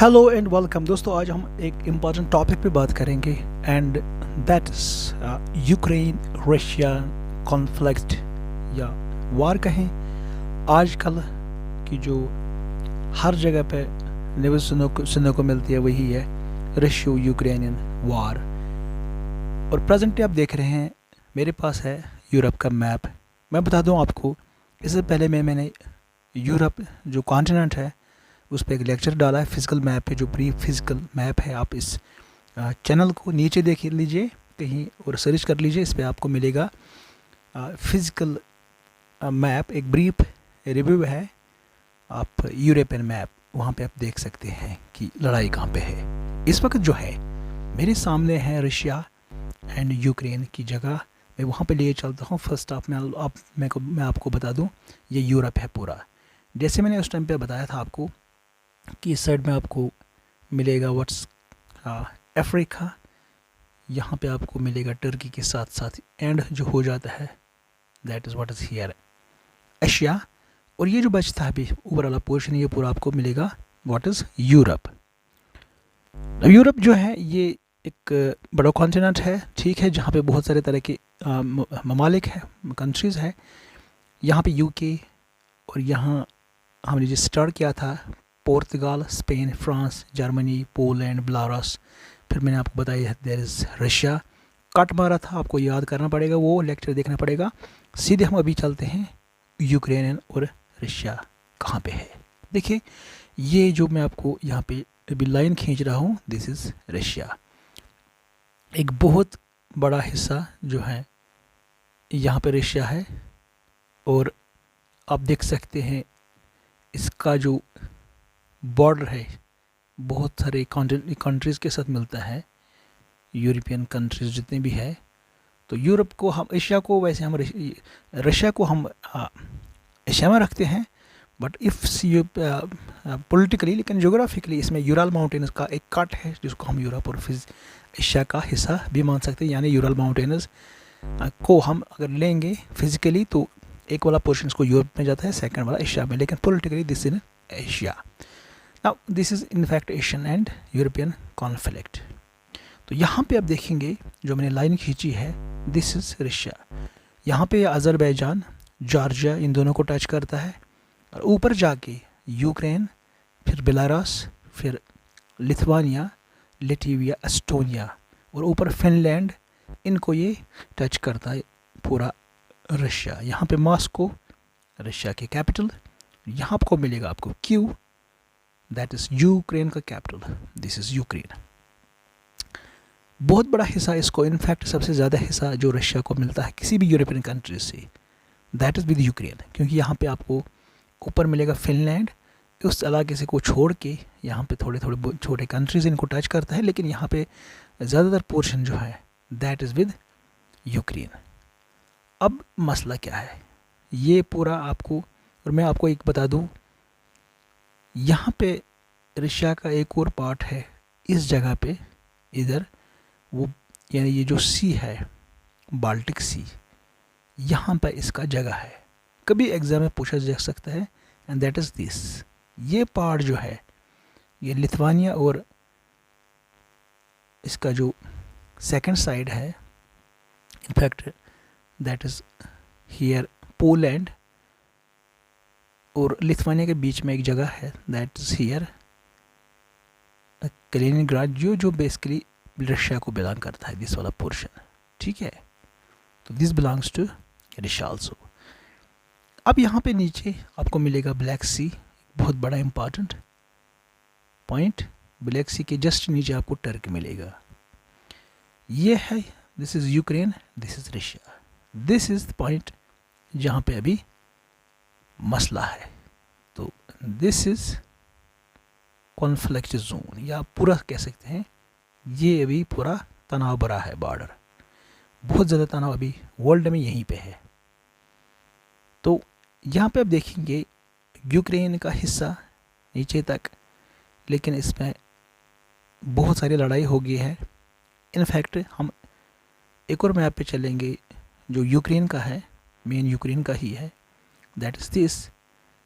Hello and welcome दोस्तों। आज हम एक इम्पॉर्टेंट टॉपिक पे बात करेंगे and that is Ukraine Russia conflict या वार कहें। आजकल की जो हर जगह पे न्यूज़ सुनने को मिलती है वही है रशियो यूक्रेनियन वार। और प्रेजेंटली आप देख रहे हैं मेरे पास है यूरोप का मैप। मैं बता दूं आपको, इससे पहले मैंने यूरोप जो कॉन्टिनेंट है उस पर एक लेक्चर डाला है फिजिकल मैप पे, जो प्री फिजिकल मैप है। आप इस चैनल को नीचे देख लीजिए कहीं और सर्च कर लीजिए, इस पर आपको मिलेगा फिजिकल मैप। एक ब्रीफ रिव्यू है आप यूरोपियन मैप, वहाँ पे आप देख सकते हैं कि लड़ाई कहाँ पे है। इस वक्त जो है मेरे सामने है रशिया एंड यूक्रेन की जगह। मैं वहाँ पे लिए चलता हूँ। फर्स्ट मैं आपको बता दूँ, ये यूरोप है पूरा। जैसे मैंने उस टाइम पे बताया था आपको कि इस साइड में आपको मिलेगा अफ्रीका, यहाँ पे आपको मिलेगा टर्की के साथ साथ एंड जो हो जाता है that is what is here Asia. और ये जो बचता है अभी ऊपर वाला पोर्शन, ये पूरा आपको मिलेगा व्हाट इज़ यूरोप। यूरोप जो है ये एक बड़ा कॉन्टिनेंट है, ठीक है, जहाँ पे बहुत सारे तरह के ममालिक है, कंट्रीज़ है। यहाँ पे यूके और यहाँ हमने जो स्टार्ट किया था Portugal, Spain, France, Germany, Poland, Belarus. फिर मैंने आपको बताया देयर इज़ रशिया। कट मारा था, आपको याद करना पड़ेगा, वो लेक्चर देखना पड़ेगा। सीधे हम अभी चलते हैं यूक्रेन और रशिया कहाँ पे है। देखिए ये जो मैं आपको यहाँ पे अभी लाइन खींच रहा हूँ, दिस इज़ रशिया। एक बहुत बड़ा हिस्सा जो है यहाँ पे रशिया है। और आप देख सकते हैं इसका जो बॉर्डर है बहुत सारे कंट्रीज़ के साथ मिलता है, यूरोपियन कंट्रीज़ जितने भी है। तो यूरोप को हम एशिया को, वैसे हम रशिया को हम एशिया में रखते हैं, बट इफ़ पॉलिटिकली, लेकिन जोग्राफिकली इसमें यूरल माउंटेन्स का एक कट है जिसको हम यूरोप और एशिया का हिस्सा भी मान सकते हैं। यानी यूरल माउंटेन्स को हम अगर लेंगे फिजिकली तो एक वाला पोर्शन इसको यूरोप में जाता है, सेकंड वाला एशिया में, लेकिन politically this in Asia. Now this is in fact Asian and European conflict. तो यहाँ पे आप देखेंगे जो मैंने लाइन खींची है, दिस इज़ रशिया। यहाँ पे अज़रबैजान, जॉर्जिया, इन दोनों को टच करता है। और ऊपर जाके यूक्रेन, फिर बेलारूस, फिर लिथुआनिया, लिटविया, एस्टोनिया और ऊपर फिनलैंड, इनको ये टच करता है पूरा रशिया। यहाँ पे मॉस्को रशिया की कैपिटल, यहाँ आपको मिलेगा आपको क्यू, दैट इज़ यूक्रेन का कैपिटल, दिस इज़ यूक्रेन। बहुत बड़ा हिस्सा इसको, इनफैक्ट सबसे ज़्यादा हिस्सा जो रशिया को मिलता है किसी भी यूरोपियन कंट्री से, दैट इज़ विद यूक्रेन। क्योंकि यहाँ पे आपको ऊपर मिलेगा फिनलैंड, उस इलाके से को छोड़ के यहाँ पे थोड़े थोड़े छोटे कंट्रीज़ इनको टच करता है, लेकिन यहाँ पे ज़्यादातर पोर्शन जो है दैट इज़ विद यूक्रेन। अब मसला क्या है ये पूरा आपको, और मैं आपको एक बता दूँ, यहाँ पे रशिया का एक और पार्ट है इस जगह पे, इधर वो, यानी ये जो सी है बाल्टिक सी, यहाँ पर इसका जगह है। कभी एग्जाम में पूछा जा सकता है, एंड दैट इज़ दिस। ये पार्ट जो है ये लिथुआनिया और इसका जो सेकंड साइड है, in fact that is here Poland और लिथुआनिया के बीच में एक जगह है दैट इज़ हियर कलिनिंग्राड, जो बेसिकली रशिया को बिलोंग करता है, दिस वाला पोर्शन, ठीक है। तो this belongs to Russia also. अब यहाँ पे नीचे आपको मिलेगा ब्लैक सी, बहुत बड़ा इंपॉर्टेंट पॉइंट। ब्लैक सी के जस्ट नीचे आपको टर्क मिलेगा। ये है, this is Ukraine, this is Russia. This is the point जहाँ पे अभी मसला है। तो दिस इज़ कॉन्फ्लिक्ट जोन, या पूरा कह सकते हैं ये अभी पूरा तनाव भरा है बॉर्डर। बहुत ज़्यादा तनाव अभी वर्ल्ड में यहीं पे है। तो यहाँ पे आप देखेंगे यूक्रेन का हिस्सा नीचे तक, लेकिन इसमें बहुत सारी लड़ाई हो गई है। इनफैक्ट हम एक और मैप पे चलेंगे जो यूक्रेन का है, मेन यूक्रेन का ही है, दैट इज़ दिस।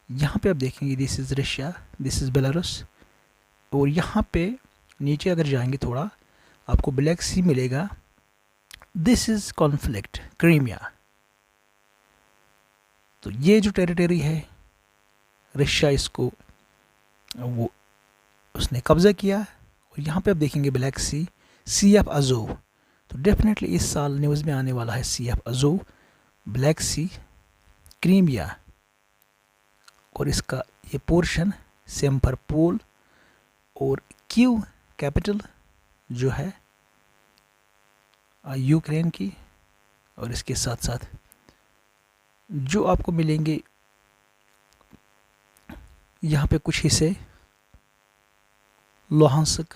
यहाँ पे आप देखेंगे this is Russia, this is Belarus और यहाँ पे नीचे अगर जाएंगे थोड़ा आपको ब्लैक सी मिलेगा। This is conflict Crimea. तो ये जो टेरिटरी है रशिया इसको वो उसने कब्ज़ा किया। और यहाँ पे आप देखेंगे ब्लैक सी ऑफ अजोव। तो डेफिनेटली इस साल न्यूज़ में आने वाला है Sea of Azov, Black Sea, Crimea और इसका ये पोर्शन सिम्फरपोल और क्यू कैपिटल जो है यूक्रेन की। और इसके साथ साथ जो आपको मिलेंगे यहाँ पे कुछ हिस्से लोहांस्क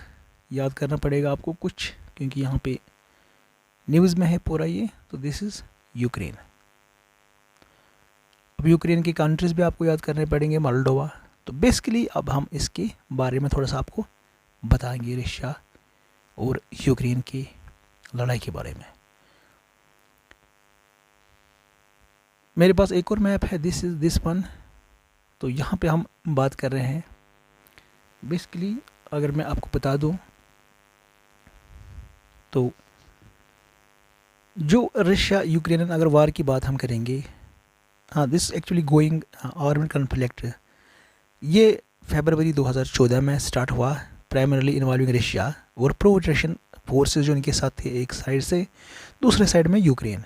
याद करना पड़ेगा आपको कुछ, क्योंकि यहाँ पे न्यूज़ में है पूरा ये। तो दिस इज़ यूक्रेन। अब यूक्रेन की कंट्रीज़ भी आपको याद करने पड़ेंगे, मोल्डोवा। तो बेसिकली अब हम इसके बारे में थोड़ा सा आपको बताएंगे रशिया और यूक्रेन की लड़ाई के बारे में। मेरे पास एक और मैप है, दिस इज़ दिस वन। तो यहाँ पे हम बात कर रहे हैं बेसिकली, अगर मैं आपको बता दूँ तो जो रशिया यूक्रेन अगर वार की बात हम करेंगे, हाँ this actually going armed conflict, ये फरवरी 2014 में स्टार्ट हुआ, प्राइमरली इन्वॉल्विंग रशिया और प्रो रशियन फोर्सेस जो इनके साथ थे एक साइड से, दूसरे साइड में यूक्रेन।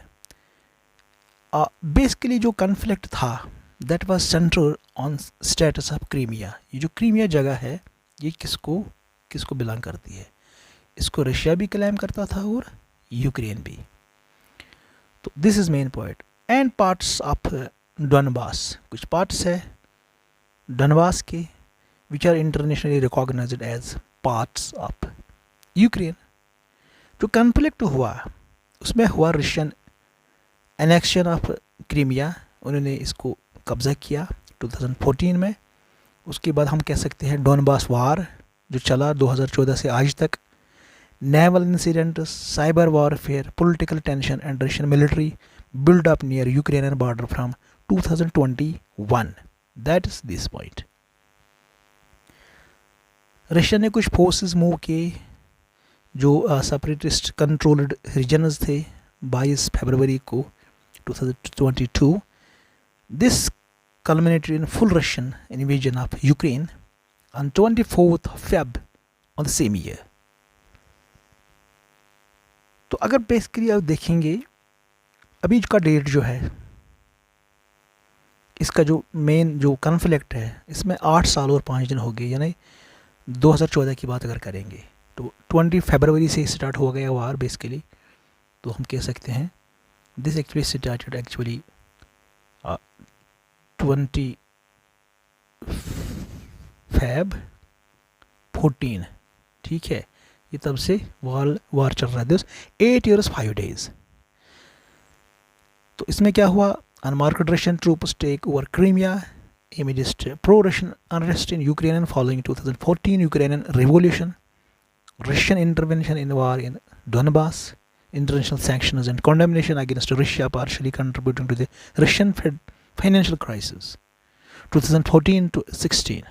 बेसिकली जो कॉन्फ्लिक्ट था that was central on status of Crimea. ये जो क्रीमिया जगह है ये किसको बिलोंग करती है, इसको रशिया भी क्लेम करता था और यूक्रेन भी। तो this is main point. And parts of Donbas, कुछ पार्ट्स है डोनबास के which are internationally recognised as parts of Ukraine. जो कॉन्फ्लिक्ट हुआ उसमें हुआ रशियन एनेक्शन ऑफ क्रीमिया, उन्होंने इसको कब्ज़ा किया 2014 में। उसके बाद हम कह सकते हैं डोनबास वार जो चला 2014 से आज तक, naval incidents, cyber warfare, political tension and Russian military build up near Ukrainian border from 2021. That is this point. Russia ने कुछ फोर्सेस मूव किए जो सेपरेटिस्ट कंट्रोल्ड रीजन्स थे 22 फरवरी को 2022. This culminated in full Russian invasion of Ukraine on 24th Feb on the same year. तो अगर basically आप देखेंगे अभी का डेट जो है, इसका जो मेन जो कॉन्फ्लिक्ट है इसमें 8 साल और 5 दिन हो गए, यानी 2014 की बात अगर करेंगे तो 20 फरवरी से स्टार्ट हो गया वार बेसिकली। तो हम कह सकते हैं this actually started actually 20 Feb 14, ठीक है। ये तब से वार चल रहा है, दिस 8 years 5 days। तो इसमें क्या हुआ, unmarked Russian troops take over Crimea amidst pro-Russian unrest in Ukraine following 2014 Ukrainian revolution, Russian intervention in war in Donbass, international sanctions and condemnation against Russia partially contributing to the Russian financial crisis 2014 to 16,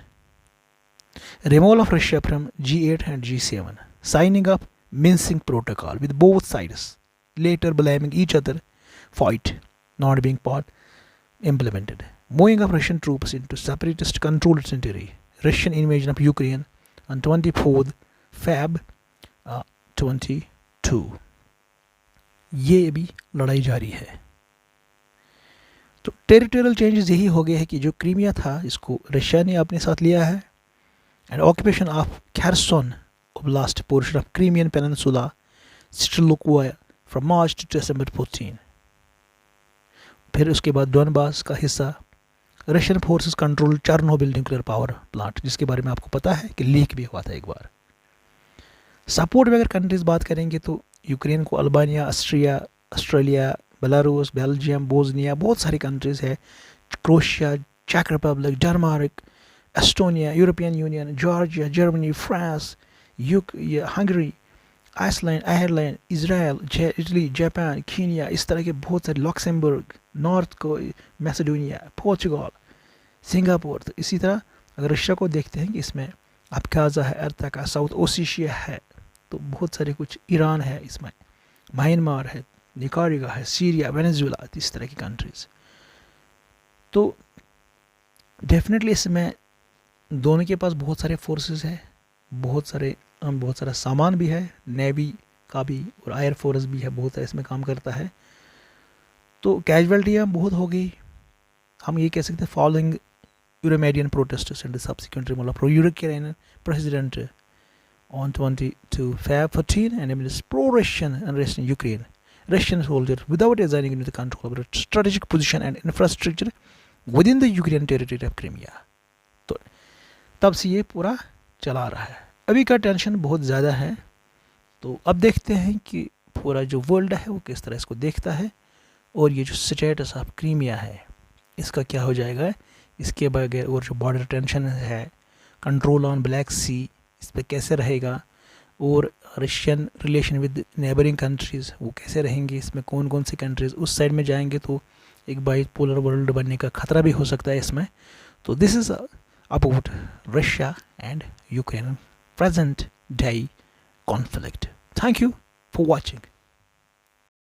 removal of Russia from G8 and G7, signing up Minsk protocol with both sides later blaming each other for it not being part implemented, moving of Russian troops into separatist controlled territory, Russian invasion of Ukraine on 24th Feb 22। ये भी लड़ाई जारी है। तो territorial changes यही हो गए हैं कि जो क्रीमिया था इसको रशिया ने अपने साथ लिया है, and occupation of Kherson oblast portion of Crimean peninsula still from March to December 14। फिर उसके बाद डोनबास का हिस्सा Russian forces control Chernobyl nuclear power plant, जिसके बारे में आपको पता है कि लीक भी हुआ था एक बार। सपोर्ट में अगर कंट्रीज बात करेंगे तो यूक्रेन को Albania, Australia, Belarus, Belgium, Bosnia, बहुत सारी कंट्रीज है, क्रोएशिया, चेक Republic, Denmark, Estonia, European Union, Georgia, Germany, France, Hungary, Iceland, Ireland, Israel, Italy, Japan, Kenya, इस तरह के बहुत सारे, लक्समबर्ग, नॉर्थ को मैसेडोनिया, पोर्चुगल, सिंगापुर। तो इसी तरह अगर रशिया को देखते हैं कि इसमें अब्खाज़ा है, अर्तका, साउथ ओसेशिया है, तो बहुत सारे कुछ, ईरान है इसमें, म्यांमार है, निकारागुआ है, सीरिया, वेनेजुएला, इस तरह की कंट्रीज़। तो डेफिनेटली इसमें दोनों के पास बहुत सारे फोर्सेस है, बहुत सारा सामान भी है, नेवी का भी और एयर फोर्स भी है, बहुत सारा इसमें काम करता है। तो कैजुअलिटियाँ बहुत हो गई, हम ये कह सकते हैं। Following Euromedian protesters and the subsequent removal of pro-Ukrainian president on 22 Feb 14 and amidst pro-Russian unrest in Ukraine, Russian soldiers, without assigning into the control of a strategic position and infrastructure within the Ukrainian territory of Crimea. तो तब से ये पूरा चला रहा है। अभी का टेंशन बहुत ज़्यादा है, तो अब देखते हैं कि पूरा जो वर्ल्ड है वो किस तरह इसको देखता है, और ये जो स्टेटस ऑफ क्रीमिया है इसका क्या हो जाएगा, इसके बगैर, और जो बॉर्डर टेंशन है, कंट्रोल ऑन ब्लैक सी, इस पर कैसे रहेगा, और Russian relation with neighbouring countries वो कैसे रहेंगे, इसमें कौन कौन सी कंट्रीज़ उस साइड में जाएंगे तो एक बाइपोलर वर्ल्ड बनने का खतरा भी हो सकता है इसमें। तो this is about Russia and Ukraine present day conflict. Thank you for watching.